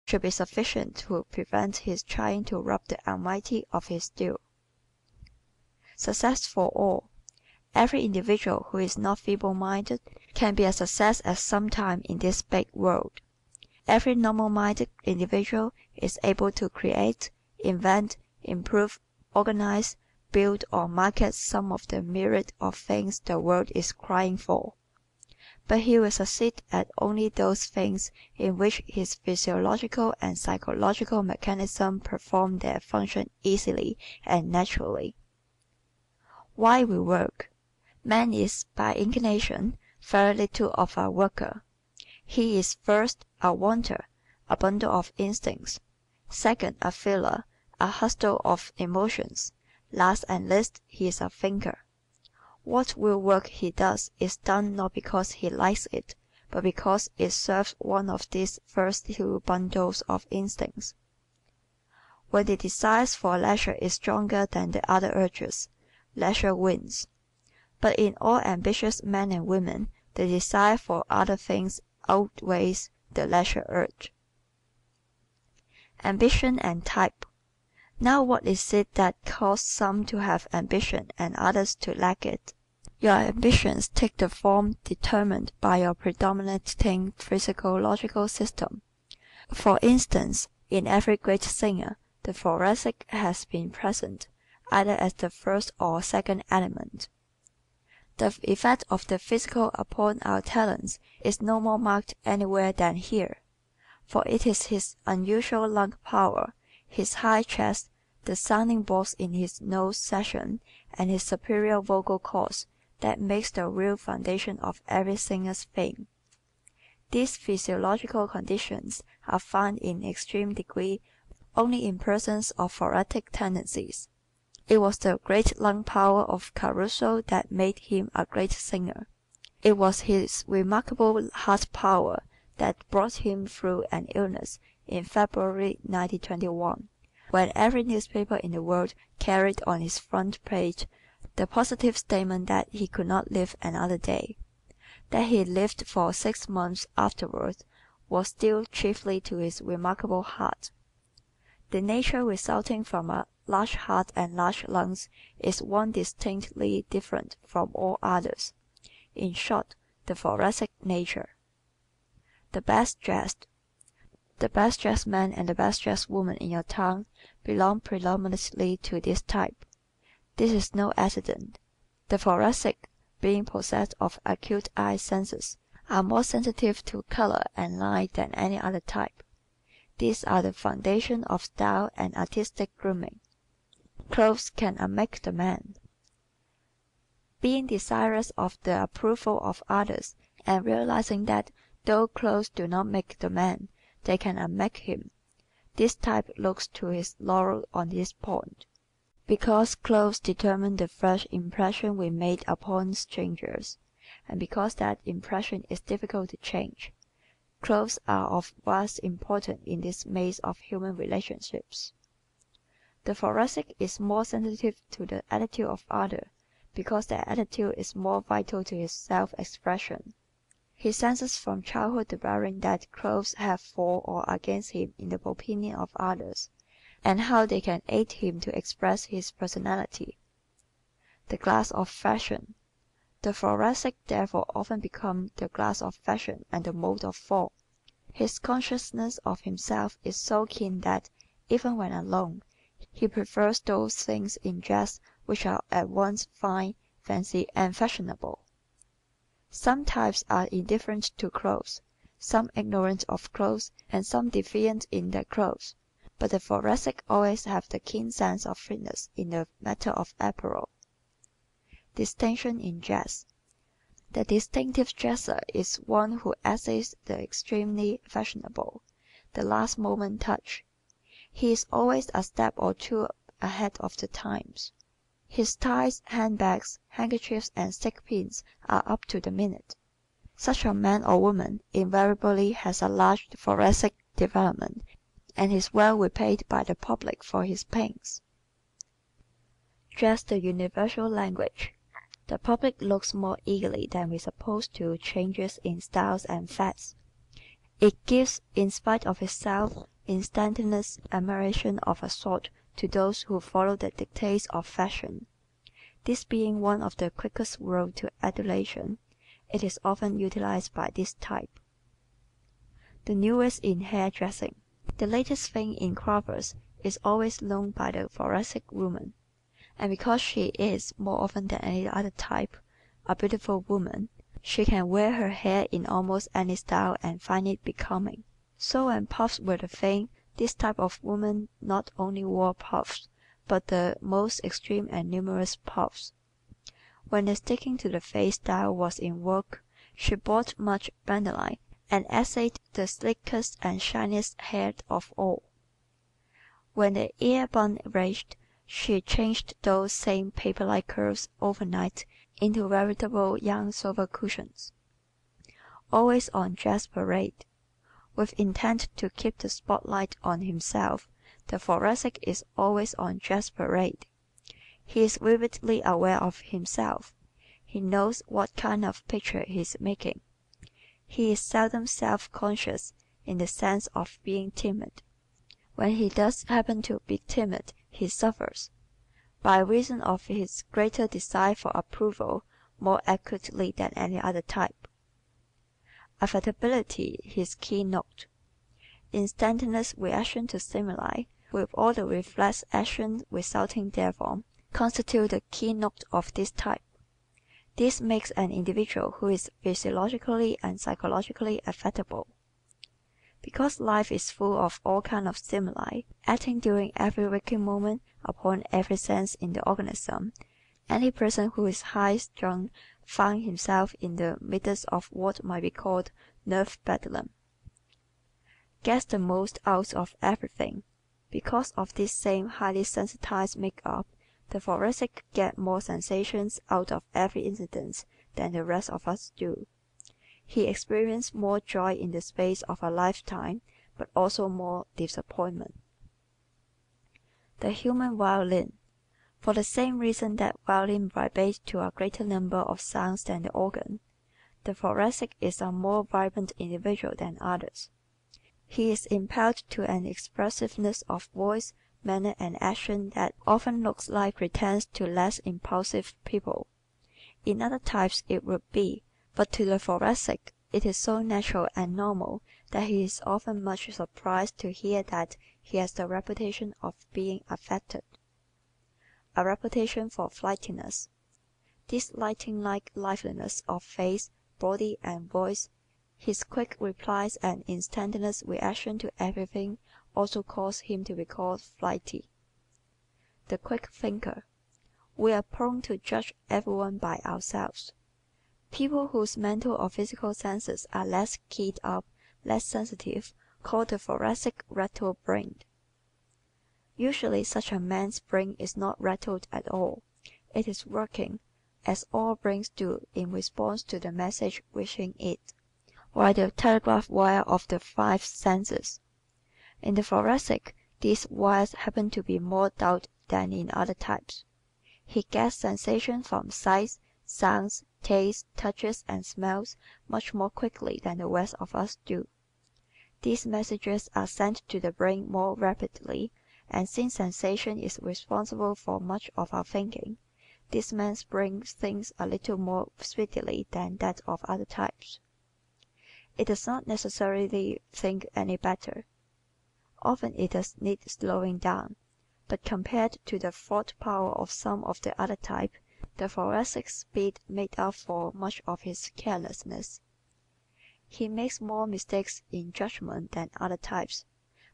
should be sufficient to prevent his trying to rob the Almighty of his due. Success for all. Every individual who is not feeble-minded can be a success at some time in this big world. Every normal-minded individual is able to create, invent, improve, organize, build or market some of the myriad of things the world is crying for. But he will succeed at only those things in which his physiological and psychological mechanism perform their function easily and naturally. Why we work? Man is, by inclination, very little of a worker. He is first a wanter, a bundle of instincts; second a feeler, a hustle of emotions; last and least he is a thinker. What will work he does is done not because he likes it, but because it serves one of these first two bundles of instincts. When the desire for leisure is stronger than the other urges, leisure wins. But in all ambitious men and women the desire for other things outweighs the leisure urge. Ambition and type. Now what is it that causes some to have ambition and others to lack it? Your ambitions take the form determined by your predominating physiological system. For instance, in every great singer, the thoracic has been present, either as the first or second element. The effect of the physical upon our talents is no more marked anywhere than here, for it is his unusual lung power, his high chest, the sounding box in his nose section, and his superior vocal cords that makes the real foundation of every singer's fame. These physiological conditions are found in extreme degree only in persons of thoracic tendencies. It was the great lung power of Caruso that made him a great singer. It was his remarkable heart power that brought him through an illness in February 1921, when every newspaper in the world carried on its front page the positive statement that he could not live another day. That he lived for 6 months afterward was due chiefly to his remarkable heart. The nature resulting from a large heart and large lungs is one distinctly different from all others. In short, the thoracic nature. The best dressed. The best dressed man and the best dressed woman in your town belong predominantly to this type. This is no accident. The thoracic, being possessed of acute eye senses, are more sensitive to color and line than any other type. These are the foundation of style and artistic grooming. Clothes can unmake the man. Being desirous of the approval of others and realizing that though clothes do not make the man, they can unmake him, this type looks to his laurel on this point. Because clothes determine the first impression we make upon strangers, and because that impression is difficult to change, clothes are of vast importance in this maze of human relationships. The thoracic is more sensitive to the attitude of others because their attitude is more vital to his self-expression. He senses from childhood the bearing that clothes have for or against him in the opinion of others, and how they can aid him to express his personality. The glass of fashion. The thoracic therefore often becomes the glass of fashion and the mold of form. His consciousness of himself is so keen that, even when alone, he prefers those things in dress which are at once fine, fancy, and fashionable. Some types are indifferent to clothes, some ignorant of clothes, and some defiant in their clothes. But the thoracic always have the keen sense of fitness in the matter of apparel. Distinction in dress. The distinctive dresser is one who essays the extremely fashionable, the last moment touch. He is always a step or two ahead of the times. His ties, handbags, handkerchiefs, and stick pins are up to the minute. Such a man or woman invariably has a large thoracic development and is well repaid by the public for his pains. Dress the universal language. The public looks more eagerly than we suppose to changes in styles and fads. It gives, in spite of itself, instantaneous admiration of a sort to those who follow the dictates of fashion. This being one of the quickest roads to adulation, it is often utilized by this type. The newest in hair dressing. The latest thing in clothes is always known by the Thoracic woman, and because she is, more often than any other type, a beautiful woman, she can wear her hair in almost any style and find it becoming. So when puffs were the thing, this type of woman not only wore puffs, but the most extreme and numerous puffs. When the sticking to the face style was in vogue, she bought much bandoline and essayed the slickest and shiniest hair of all. When the ear bun raged, she changed those same paper-like curls overnight into veritable young sofa cushions. Always on dress parade. With intent to keep the spotlight on himself, the Thoracic is always on dress parade. He is vividly aware of himself. He knows what kind of picture he is making. He is seldom self-conscious in the sense of being timid. When he does happen to be timid, he suffers, by reason of his greater desire for approval, more acutely than any other type. Affectability his keynote. Instantaneous reaction to stimuli, with all the reflex action resulting therefrom, constitute the keynote of this type. This makes an individual who is physiologically and psychologically affectable. Because life is full of all kinds of stimuli, acting during every waking moment upon every sense in the organism, any person who is high-strung finds himself in the midst of what might be called nerve bedlam. Gets the most out of everything. Because of this same highly sensitized make-up, the Thoracic gets more sensations out of every incident than the rest of us do. He experiences more joy in the space of a lifetime, but also more disappointment. The human violin. For the same reason that violin vibrates to a greater number of sounds than the organ, the Thoracic is a more vibrant individual than others. He is impelled to an expressiveness of voice, manner, and action that often looks like pretense to less impulsive people. In other types it would be, but to the Thoracic it is so natural and normal that he is often much surprised to hear that he has the reputation of being affected. A reputation for flightiness. This lightning-like liveliness of face, body, and voice, his quick replies and instantaneous reaction to everything also cause him to be called flighty. The quick thinker. We are prone to judge everyone by ourselves. People whose mental or physical senses are less keyed up, less sensitive, call the Thoracic rattle-brained. Usually such a man's brain is not rattled at all. It is working, as all brains do, in response to the message reaching it, like the telegraph wire of the five senses. In the Thoracic, these wires happen to be more dulled than in other types. He gets sensations from sights, sounds, tastes, touches, and smells much more quickly than the rest of us do. These messages are sent to the brain more rapidly, and since sensation is responsible for much of our thinking, this man's brain thinks a little more speedily than that of other types. It does not necessarily think any better. Often it does need slowing down, but compared to the thought power of some of the other type, the Thoracic speed made up for much of his carelessness. He makes more mistakes in judgment than other types,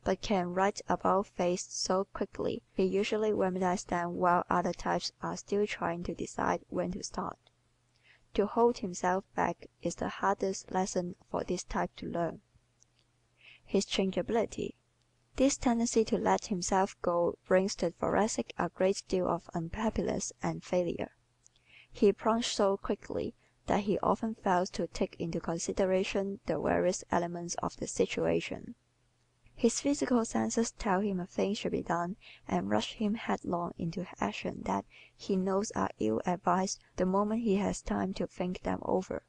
but can right about face so quickly he usually remedies them while other types are still trying to decide when to start. To hold himself back is the hardest lesson for this type to learn. His changeability. This tendency to let himself go brings the Thoracic a great deal of unhappiness and failure. He plunges so quickly that he often fails to take into consideration the various elements of the situation. His physical senses tell him a thing should be done and rush him headlong into action that he knows are ill-advised the moment he has time to think them over.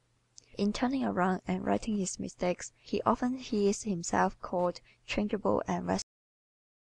In turning around and righting his mistakes he often hears himself called changeable and restless.